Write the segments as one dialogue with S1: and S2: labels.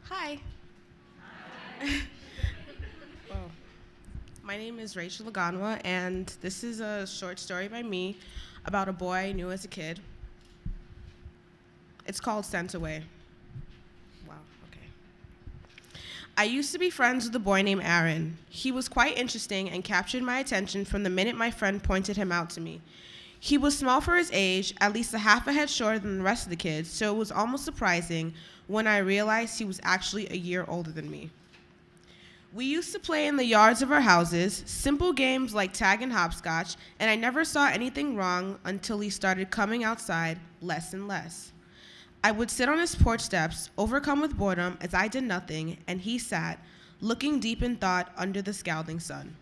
S1: Hi. Well, my name is Rachel Aghanwa, and this is a short story by me about a boy I knew as a kid. It's called Sent Away. Wow, okay. I used to be friends with a boy named Aaron. He was quite interesting and captured my attention from the minute my friend pointed him out to me. He was small for his age, at least a half a head shorter than the rest of the kids, so it was almost surprising when I realized he was actually a year older than me. We used to play in the yards of our houses, simple games like tag and hopscotch, and I never saw anything wrong until he started coming outside less and less. I would sit on his porch steps, overcome with boredom as I did nothing, and he sat, looking deep in thought under the scalding sun.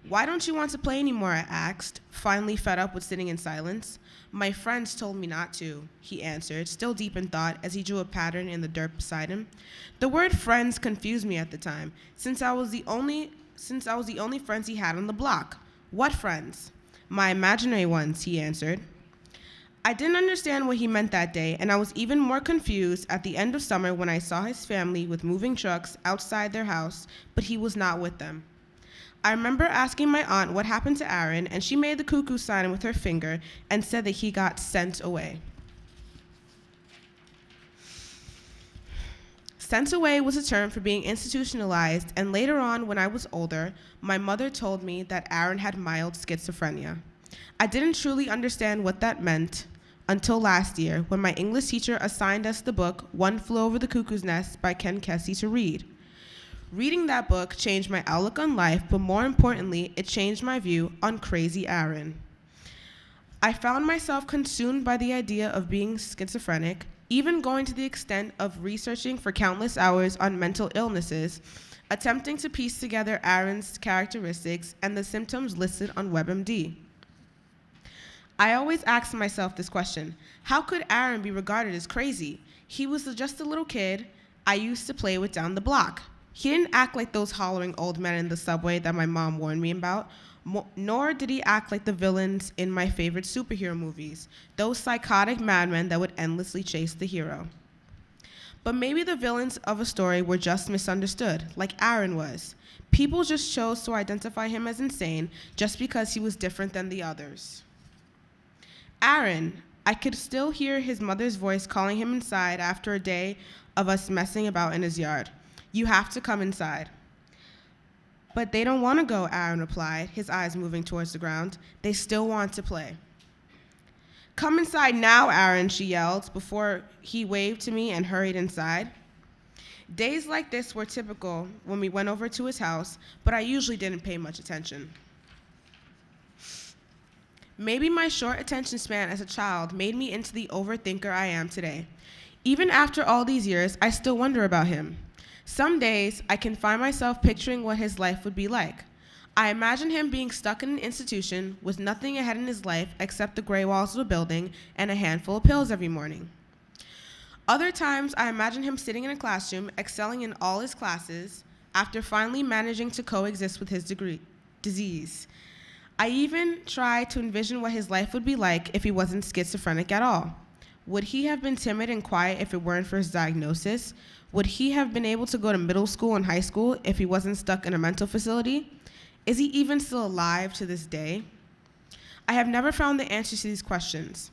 S1: "Why don't you want to play anymore?" I asked, finally fed up with sitting in silence. "My friends told me not to," he answered, still deep in thought as he drew a pattern in the dirt beside him. The word friends confused me at the time, since I was the only friends he had on the block. "What friends?" "My imaginary ones," he answered. I didn't understand what he meant that day, and I was even more confused at the end of summer when I saw his family with moving trucks outside their house, but he was not with them. I remember asking my aunt what happened to Aaron, and she made the cuckoo sign with her finger and said that he got sent away. Sent away was a term for being institutionalized, and later on, when I was older, my mother told me that Aaron had mild schizophrenia. I didn't truly understand what that meant until last year, when my English teacher assigned us the book One Flew Over the Cuckoo's Nest by Ken Kesey to read. Reading that book changed my outlook on life, but more importantly, it changed my view on crazy Aaron. I found myself consumed by the idea of being schizophrenic, even going to the extent of researching for countless hours on mental illnesses, attempting to piece together Aaron's characteristics and the symptoms listed on WebMD. I always asked myself this question: how could Aaron be regarded as crazy? He was just a little kid I used to play with down the block. He didn't act like those hollering old men in the subway that my mom warned me about, nor did he act like the villains in my favorite superhero movies, those psychotic madmen that would endlessly chase the hero. But maybe the villains of a story were just misunderstood, like Aaron was. People just chose to identify him as insane just because he was different than the others. Aaron, I could still hear his mother's voice calling him inside after a day of us messing about in his yard. "You have to come inside." "But they don't want to go," Aaron replied, his eyes moving towards the ground. "They still want to play." "Come inside now, Aaron," she yelled before he waved to me and hurried inside. Days like this were typical when we went over to his house, but I usually didn't pay much attention. Maybe my short attention span as a child made me into the overthinker I am today. Even after all these years, I still wonder about him. Some days, I can find myself picturing what his life would be like. I imagine him being stuck in an institution with nothing ahead in his life except the gray walls of a building and a handful of pills every morning. Other times, I imagine him sitting in a classroom, excelling in all his classes, after finally managing to coexist with his disease. I even try to envision what his life would be like if he wasn't schizophrenic at all. Would he have been timid and quiet if it weren't for his diagnosis? Would he have been able to go to middle school and high school if he wasn't stuck in a mental facility? Is he even still alive to this day? I have never found the answers to these questions.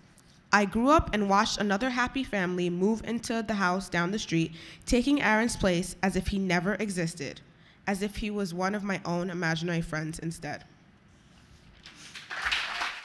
S1: I grew up and watched another happy family move into the house down the street, taking Aaron's place as if he never existed, as if he was one of my own imaginary friends instead.